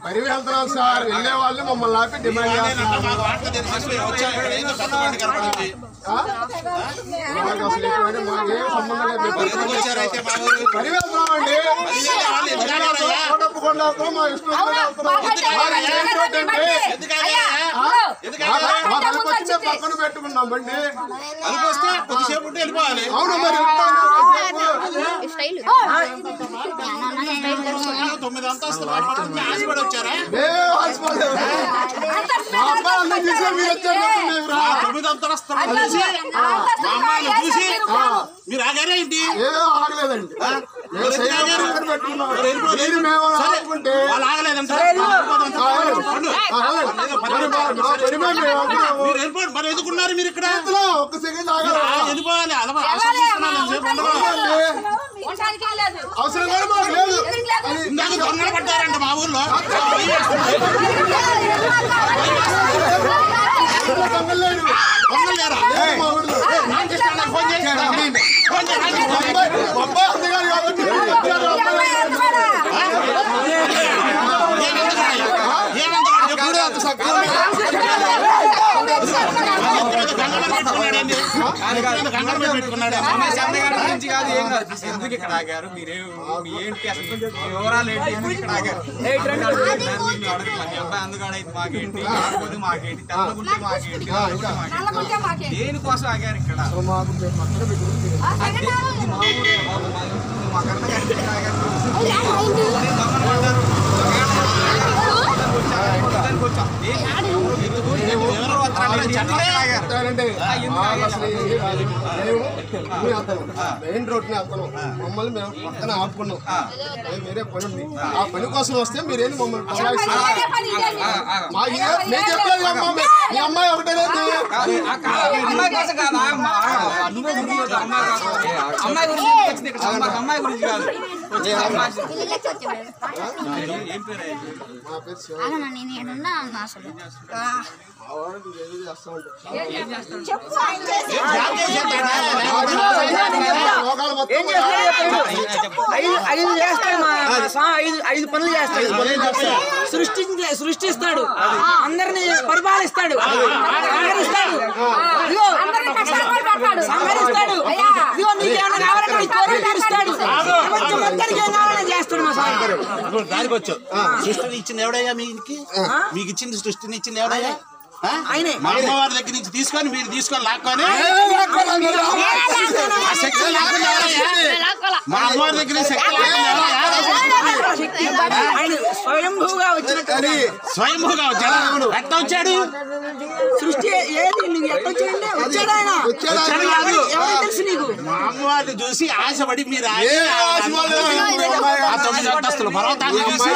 పరివి వెళ్తున్నాం సార్, వెళ్ళే వాళ్ళు మమ్మల్ని ఆపి డిమాండ్ చేస్తున్నారు. అసలు మాకేం సంబంధం లేదు. పరివి వెళ్తున్నామండి, మా ఇష్టం పక్కన పెట్టుకున్నామండి. అవును మరి 9 అంతస్తులు వచ్చారా? చూసి మీరు ఆగారా ఏంటి? ఆగలేదండి, వాళ్ళు ఆగలేదంటే మరి ఎందుకున్నారు మీరు ఇక్కడ? ఒక్క సెకండ్ వెళ్ళిపోవాలి. అవసరం కూడా మాకు లేదు. ఇందాక దొంగలు పట్టారంట మా ఊర్లో. ఎందుకు ఇక్కడ ఆగారు? ఏంటి అసలు వివరాలు ఏంటి? ఎందుకు ఇక్కడ ఆగారు? మీ అబ్బాయి అందుకాడైతే మాకేంటి, ఆడపోతే మాకేంటి, తెల్లగుంటే మాకేంటి, దేనికోసం ఆగారు ఇక్కడ? మెయిన్ రోడ్ ని వెళ్తున్నాం, మమ్మల్ని మేము పక్కన ఆపుకున్నాం. వేరే పని ఉంది, ఆ పని కోసం వస్తే మీరేంటి మమ్మల్ని మీ అమ్మాయి ఒకటేది అమ్మాయి కోసం కాదా? అమ్మాయి గురించి అమ్మాయి గురించి కాదు. ఏం పేరు? ఐదు పనులు చేస్తాడు, సృష్టిస్తాడు, అందరిని పరిపాలిస్తాడు, సంహరిస్తాడు, సంహరిస్తాడు. ఇదిగో నీకేమన్నా కావాలంటే తీరుస్తాడు, ప్రపంచమంతరికి ఏం కావాలని చేస్తాడు మా సార్. దానికి వచ్చు. సృష్టిని ఇచ్చింది ఎవడయ్యా? మీకు ఇచ్చింది సృష్టిని ఇచ్చింది ఎవడయ్యా? ఆయనే. మా అమ్మవారి దగ్గర నుంచి తీసుకొని మీరు తీసుకొని లాక్కొని మా అమ్మవారి దగ్గర స్వయంభూగా వచ్చినట్టు. స్వయంభూగా వచ్చాడు. ఎట్లా వచ్చాడు? సృష్టి ఏది నువ్వు ఎట్లా వచ్చాడు? ఆయన ఎవరు తెలుసు నీకు? మా అమ్మవారిని చూసి ఆశపడి మీరు 9 అంతస్తులు పర్వతాన్ని చూసి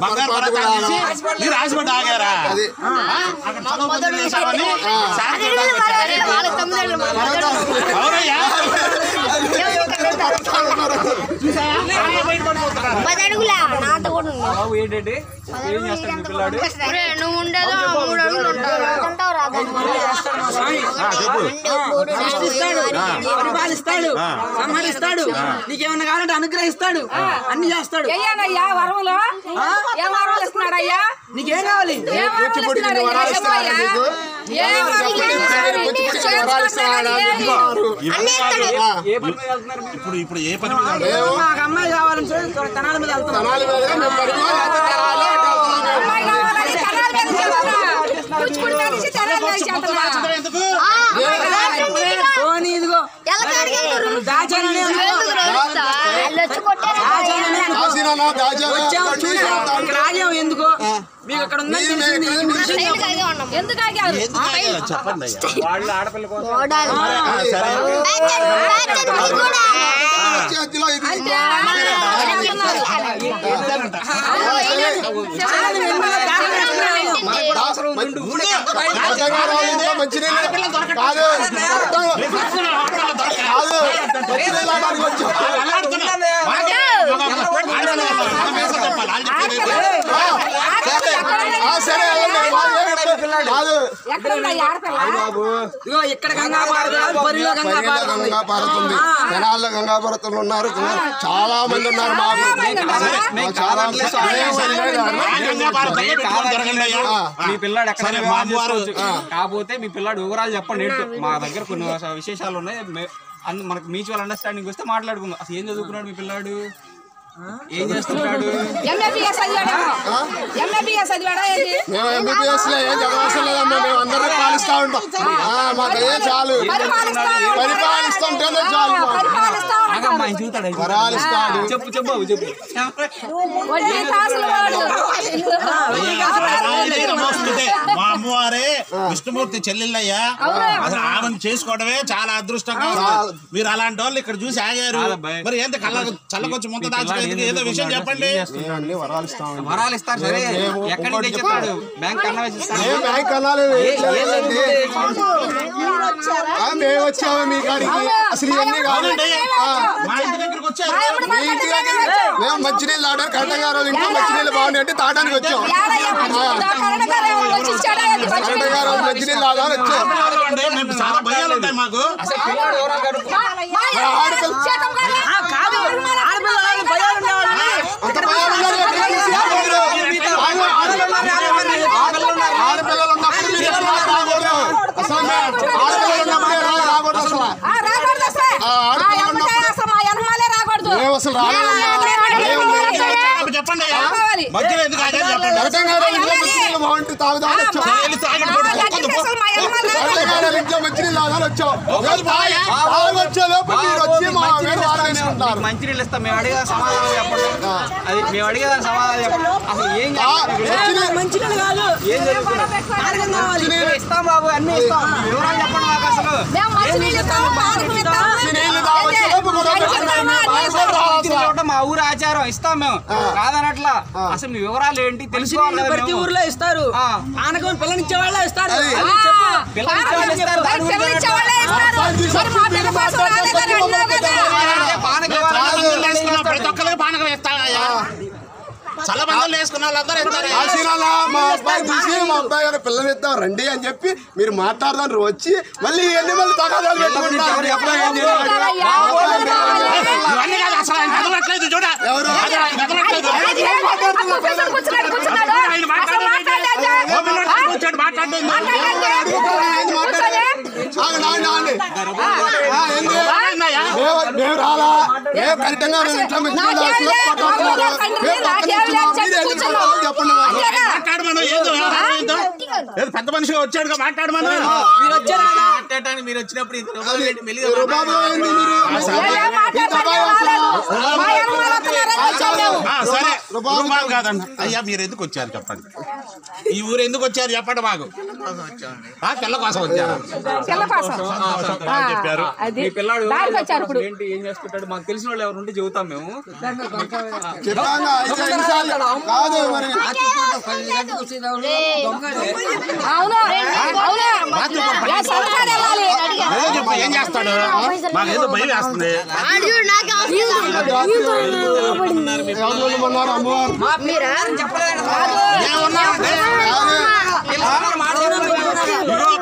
బంగారు పర్వతాన్ని చూసి మీరు ఆశపడి ఆగారా? అక్కడ చదువు చేసామని అవునయ్యా. బాబు ఏంటంటే ఏం చేస్తాడు మీ పిల్లాడు? సృష్టిస్తాడు, పరిపాలిస్తాడు, సంహరిస్తాడు, నీకేమన్నా కావాలంటే అనుగ్రహిస్తాడు, అన్ని చేస్తాడు. నీకేం కావాలి? ఇప్పుడు ఏ పని? నాకు అమ్మాయి కావాలని తనాల మీద వెళ్తున్నాను. ఇదిగో దాచాలని రాజాం ఎందుకో మీకు అక్కడ ఉందని చెప్పండి. వాళ్ళు ఆడపిల్ల కోసం ఇదిగో ఇక్కడ గంగా పారుతుంది, బరిలో గంగా పారుతుంది, గంగా పారుతుంది, జనాల్లో గంగా పారుతులు ఉన్నారు, చాలా మంది ఉన్నారు. మీ పిల్లాడు ఎక్కడ కాకపోతే మీ పిల్లాడు వివరాలు చెప్పండి. మా దగ్గర కొన్ని విశేషాలు ఉన్నాయి, మనకు మ్యూచువల్ అండర్స్టాండింగ్ వస్తే మాట్లాడుకుందాం. అసలు ఏం చదువుకున్నాడు మీ పిల్లాడు, ఏం చేస్తున్నాడు? మేము ఎంబీబీఎస్ లో ఏం చదవవసరం లేదమ్మా, మేము అందరూ పాలిస్తా ఉంటాం. మాకు అదే చాలు, పరిపాలిస్తుంటేనే చాలు. వరాలిస్తాడు. చెప్పు చెప్పు చెప్పు. మా అమ్మవారే విష్ణుమూర్తి చెల్లెళ్ళయ్యా, అసలు ఆమెను చేసుకోవడమే చాలా అదృష్టంగా. మీరు అలాంటి వాళ్ళు ఇక్కడ చూసి ఆగారు, మరి ఏంటి చల్లకొచ్చి ముంత దాచుకో, ఏదో విషయం చెప్పండి. వరాలు ఇస్తారు సరే, ఎక్కడి నుంచి తెచ్చిస్తాడు? బ్యాంక్ కన్నా బ్యాంక్ అనాలి. మేము వచ్చాము మీ కాడికి, అసలు ఇవన్నీ కాదు. మా ఇంటి దగ్గరికి వచ్చారు, మేము మంచినీళ్ళు తాగడానికి కరెక్ట్గా రోజు ఇంట్లో మంచినీళ్ళు బాగున్నాయి అంటే తాగడానికి వచ్చాం. కరెక్ట్గా రోజు మంచినీళ్ళు తాగాలని వచ్చాం. మేము చాలా భయాలు ఉంటాయి మాకు. ఆడపిల్లలు ఉన్నప్పుడు మీరు రాకూడదు, అసలు ఆడపిల్లలు ఉన్నప్పుడే రాకూడదు. అసలు మేము అసలు చెప్పండి మధ్యలో ఎందుకు ఆగారు చెప్పండి. బాగుంటే తాగుదామని వచ్చాం. ఇంట్లో మంచినీళ్ళు తాగాలని వచ్చాం. మంచినీళ్ళు ఇస్తాం, మేము అడిగే సమాధానం చెప్పండి. అది మేము అడిగేదాని సమాధానం చెప్పండి. అసలు ఏం మంచినీళ్ళు కాదు, ఇస్తాం బాబు, అన్ని ఇస్తాం. వివరాలు చెప్పండి మాకు. అసలు మా ఊరు ఆచారం, ఇస్తాం మేము కాదనట్లా. అసలు మీ వివరాలు ఏంటి తెలుసుకోవాలి. ప్రతి ఊర్లో ఇస్తారు, ఆనకం పిల్లనిచ్చే వాళ్ళే ఇస్తారు. ప్రతి ఒక్కరికి పానకం వేస్తావయ్యా, చల్లబందలు వేసుకున్న వాళ్ళందరూ ఇస్తారు. మా అబ్బాయి చూసి మా అబ్బాయి గారు పిల్లలు ఇద్దాం రండి అని చెప్పి మీరు మాట్లాడదాన్ని వచ్చి మళ్ళీ ఎన్ని మళ్ళీ తగాదాలు పెట్టుకుంటారు. ఇవన్నీ కాదు, అసలు ఆయన కదలట్లేదు చూడ, ఎవరు మేము రాలా, మేము కరెక్ట్గా ఇంట్లో మాట్లాడమను. ఏదో పెద్ద మనిషిగా వచ్చాడుగా మాట్లాడమను. మాట్లాడటానికి మీరు వచ్చినప్పుడు సరే రూపాయలు కాదన్న. అయ్యా మీరు ఎందుకు వచ్చారు చెప్పండి, ఈ ఊరు ఎందుకు వచ్చారు చెప్పండి మాకు. పిల్ల కోసం వచ్చారు చెప్పారు. మీ పిల్లాడు ఏంటి ఏం చేస్తుంటాడు మాకు తెలిసిన వాళ్ళు ఎవరు ఉంటే చెబుతాం మేము. కాదు మరి ఏం చేస్తాడు, మాకేదో భయం వేస్తుంది.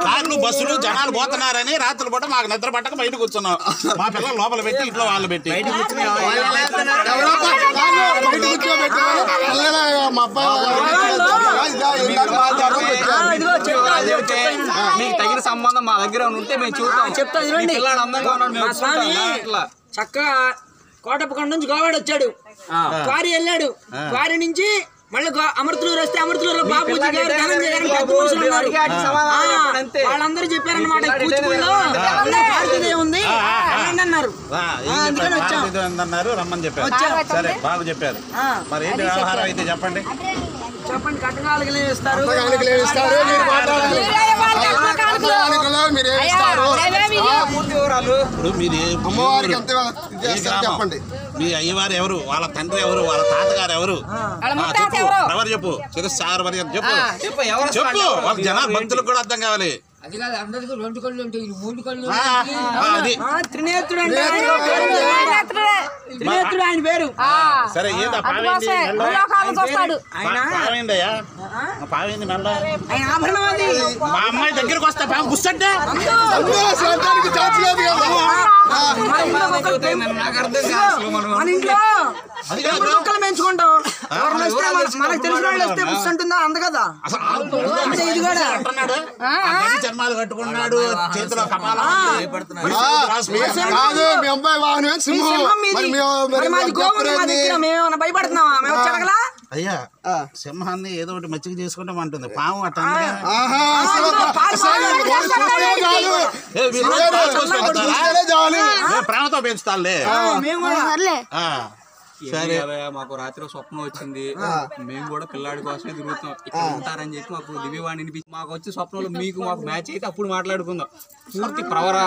కార్లు బస్సులు జనాలు పోతున్నారని రాత్రులు పూట మాకు నిద్ర పట్టక బయట కూర్చున్నాం. మా పిల్లలు లోపల పెట్టి ఇంట్లో వాళ్ళు పెట్టి మీకు తగిన సంబంధం మా దగ్గర ఉంటే మేము చెప్తాం. పిల్లాడు అందంగా ఉన్నాడు, చక్కగా కోటప్పకొండ నుంచి గోవాడ వచ్చాడు, క్వారీ వెళ్ళాడు, క్వారీ నుంచి మళ్ళీ అమృతలూరు వస్తే అమృతలూరులో బాబూజీ గారు ధనంజయ గారు పెద్ద మనుషులు ఉన్నారు, వాళ్ళందరూ చెప్పారనమాట కూచిపూడిలో ఉంది అన్నారు. అందుకని వచ్చామన్నారు, రమ్మని చెప్పారు. సరే బాగా చెప్పారు. మరి ఏంటి వ్యవహారం అయితే చెప్పండి. చెప్పండి, కట్టకాలకి ఇస్తారు, చెప్పండి. మీ అయ్యవారు ఎవరు, వాళ్ళ తండ్రి ఎవరు, వాళ్ళ తాతగారు ఎవరు, ఎవరు చెప్పు. చెప్పు చెప్పు, వాళ్ళ జనాలు భక్తులకు కూడా అర్థం కావాలి. అది కాదు అందరికి 2 కళ్ళు ఉంటాయి 3 కళ్ళు అది త్రినేత్రుడు అంటే త్రినేత్రుడు ఆయన పేరు. సరే ఏదా పావేందయ్యా పావేంది మెల్ల ఆయన ఆభరణం అది. మా అమ్మాయి దగ్గరికి వస్తా పాము గుస్సంటే మన ఇంట్లో మొక్కలు పెంచుకుంటాం. ఎవరిని వస్తే మనకు తెలిసిన వాళ్ళు వస్తే బుస్ అంటుందా అంద కదా. ఇది కూడా చర్మాలు కట్టుకున్నాడు చేతిలో కపాలం మేమేమన్నా భయపడుతున్నావా? మేము చెడగలా అయ్యా సింహాన్ని ఏదో ఒకటి మచ్చిక చేసుకుంటామంటుంది పాము అట్లా ప్రేమతో పెంచుతాలే. సరే మాకు రాత్రి స్వప్నం వచ్చింది, మేము కూడా పిల్లాడి కోసమే తిరుగుతున్నాం, ఇక్కడ ఉంటారని చెప్పి మాకు దివ్యవాణి వినిపించి మాకు వచ్చే స్వప్నంలో మీకు మాకు మ్యాచ్ అయితే అప్పుడు మాట్లాడుకుందాం. పూర్తి ప్రవరా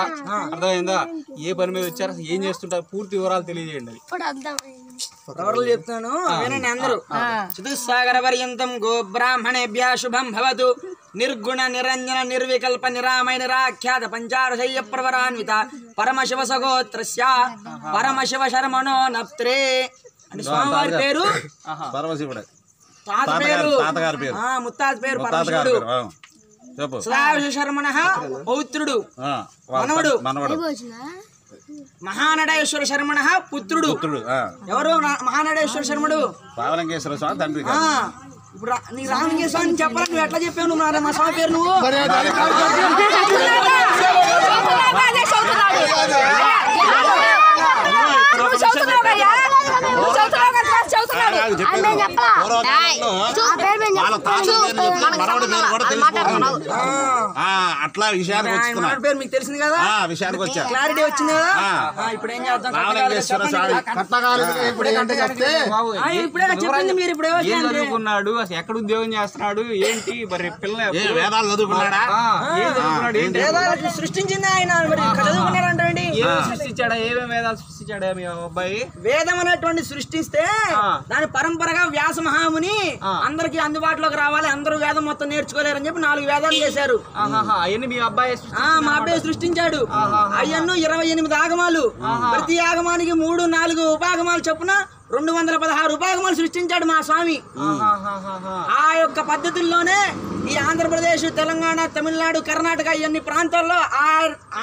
అర్థమైందా? ఏ పని మీద వచ్చారు, ఏం చేస్తుంటారు, పూర్తి వివరాలు తెలియజేయండి. ప్రవర్లు చెప్తాను వినండి అందరూ. చతుస్సాగర పర్యంతం గో బ్రాహ్మణేభ్యః శుభం భవతు. నిర్గుణ నిరంజన నిర్వికల్ప నిరామయ నిరాఖ్యాత పంచారశయ్య ప్రవరాన్విత పరమశివ సగోత్రస్య పరమశివ శర్మణో నప్త్రే. అంటే స్వామివారి పేరు పరమశివుడు, తాత పేరు తాతగారి పేరు, ముత్తాత పేరు పరమశివుడు. చెప్పు. సదాశివ శర్మణ పౌత్రుడు మనవడు. మహానడేశ్వర శర్మణ పుత్రుడు. ఎవరు మహానడేశ్వర శర్ముడు? పావలింగేశ్వర స్వామి తండ్రి. ఇప్పుడు నీకు రామలింగేశ్వర స్వామి చెప్పాలని నువ్వు ఎట్లా చెప్పావు? నువ్వు మా స్వామి పేరు నువ్వు అట్లా విషయానికి పేరు మీకు తెలిసింది కదా, విషయానికి వచ్చా క్లారిటీ వచ్చింది కదా. ఇప్పుడు ఏం చేద్దాం? ఇప్పుడే చెప్పింది మీరు. ఇప్పుడు ఏం చదువుకున్నాడు, అసలు ఎక్కడ ఉద్యోగం చేస్తున్నాడు, ఏంటి మరి పిల్లలు వేదాలు చదువుకున్నాడా? వేదాలకు సృష్టించింది ఆయన. మరి చదువుకున్నారంటే సృష్టించాడా? ఏమేమి వేదాలు సృష్టించాడా మీ అబ్బాయి? వేదం అనేటువంటి సృష్టిస్తే దాని పరంపరగా వ్యాస మహాముని అందరికి అందుబాటులోకి రావాలి, అందరూ వేదం మొత్తం నేర్చుకోలేరని చెప్పి 4 వేదాలు చేశారు. అవన్నీ మీ అబ్బాయి మా అబ్బాయి సృష్టించాడు. అయ్యన్ను 28 ఆగమాలు, ప్రతి ఆగమానికి 3-4 ఉపాగమాలు చొప్పున 216 ఉపాగమాలు సృష్టించాడు మా స్వామి. ఆ యొక్క పద్ధతుల్లోనే ఈ ఆంధ్రప్రదేశ్, తెలంగాణ, తమిళనాడు, కర్ణాటక ఇవన్నీ ప్రాంతాల్లో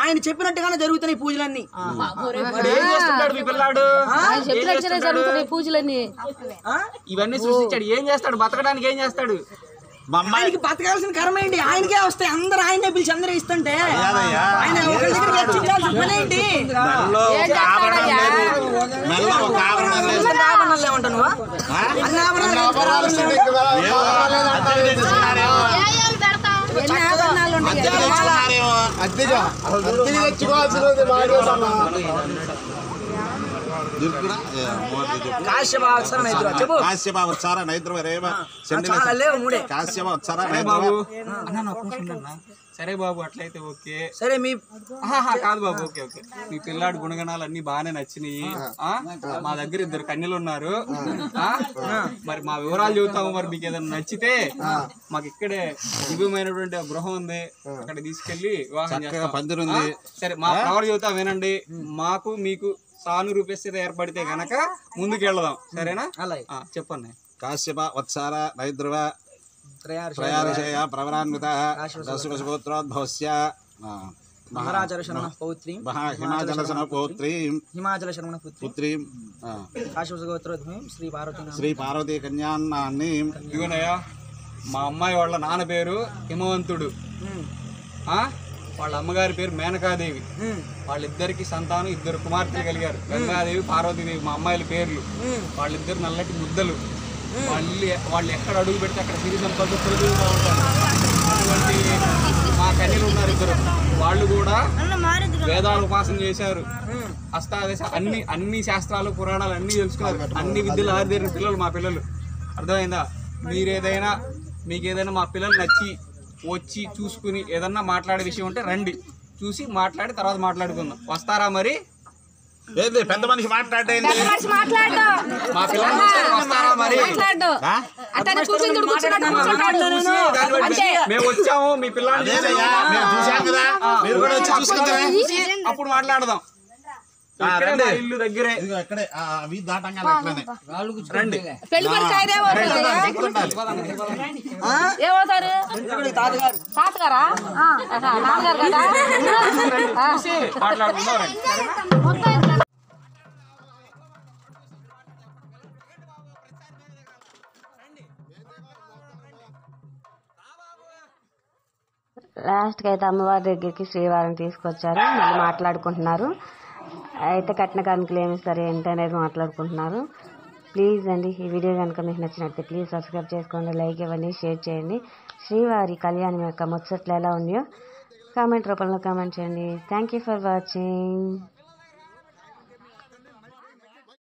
ఆయన చెప్పినట్టుగానే జరుగుతున్నాయి పూజలన్నీ. ఏం చేస్తున్నాడు మీ పిల్లాడు? పూజలన్నీ ఇవన్నీ సృష్టించాడు. ఏం చేస్తాడు? బతకడానికి ఏం చేస్తాడు? ఆయనకి బతకాల్సిన కర్మ ఏంటి? ఆయనకే వస్తాయి. అందరు ఆయనే పిలిచి అందరూ ఇస్తుంటే ఆయన ఒకరి దగ్గర చర్చించాల్సిన పని ఏంటి? ఆభరణాలు ఏమంటావు నువ్వు? అన్ని ఆభరణాలు సరే బాబు, అట్లయితే ఓకే. సరే మీ కాదు బాబు, ఓకే ఓకే. మీ పిల్లాడి గుణగణాలు అన్ని బాగానే నచ్చినాయి. మా దగ్గర 2 కన్యలు ఉన్నారు. మరి మా వివరాలు చెబుతాము. మరి మీకు ఏదైనా నచ్చితే మాకు ఇక్కడే దివ్యమైనటువంటి గృహం ఉంది, అక్కడ తీసుకెళ్లి వివాహం చేస్తాం. సరే మా ప్రవర్ చెబుతా వినండి. మాకు మీకు సానురూప్యత ఏర్పడితే గనక ముందుకెళ్దాం, సరేనా? చెప్పండి. కాశ్యప వత్సార నైద్రవ త్రయారిషయ ప్రవరాన్విత దశవశగోత్రోద్భవస్య హిమాచల శరణ పౌత్రీం హిమాచల శరణ పుత్రీం కాశవశగోత్రోద్భవం శ్రీ పార్వతీ కన్యాన్నాన్ని. ఇదిగోనయ్యా, మా అమ్మాయి వాళ్ళ నాన్న పేరు హిమవంతుడు, వాళ్ళ అమ్మగారి పేరు మేనకాదేవి. వాళ్ళిద్దరికి సంతానం 2 కుమార్తెలు కలిగారు, గంగాదేవి, పార్వతీదేవి. మా అమ్మాయిల పేర్లు. వాళ్ళిద్దరు నల్లటి ముద్దలు. వాళ్ళు ఎక్కడ అడుగు పెడితే అక్కడ సిరి సంపదలు పొందుతూ ఉంటారు. అటువంటి మా కన్యలు ఉన్నారు 2. వాళ్ళు కూడా వేదాలు ఉపాసన చేశారు. అష్టాదశ అన్ని శాస్త్రాలు, పురాణాలు అన్నీ తెలుసుకున్నారు. అన్ని విద్యలు ఆరిదేరిన పిల్లలు మా పిల్లలు. అర్థమైందా? మీకేదైనా మా పిల్లలు నచ్చి వచ్చి చూసుకుని ఏదన్నా మాట్లాడే విషయం ఉంటే రండి, చూసి మాట్లాడి తర్వాత మాట్లాడుకుందాం. వస్తారా మరి? ఏంది పెద్ద మనిషి మాట్లాడేది మా పిల్లలు వస్తారా మరి మేము వచ్చాము మీ పిల్లలు మేము చూసాం కదా మీరు కూడా వచ్చి చూసుకుంటారా అప్పుడు మాట్లాడదాం ఇల్లు దగ్గరే ఇక్కడే వీధి దాటంగా అట్లనే రండి ఏమవుతారు తాతగారా నాన్నగారు కదా మాట్లాడుకుందాం లాస్ట్కి అయితే అమ్మవారి దగ్గరికి శ్రీవారిని తీసుకొచ్చారు. మళ్ళీ మాట్లాడుకుంటున్నారు. అయితే కట్న కానుకలు ఏమి ఇస్తారు ఏంటి అనేది మాట్లాడుకుంటున్నారు. ప్లీజ్ అండి ఈ వీడియో కనుక మీకు నచ్చినట్లయితే ప్లీజ్ సబ్స్క్రైబ్ చేసుకోండి, లైక్ ఇవ్వండి, షేర్ చేయండి. శ్రీవారి కళ్యాణం యొక్క ముచ్చట్లు ఎలా ఉన్నాయో కామెంట్ రూపంలో కామెంట్ చేయండి. Thank you for watching.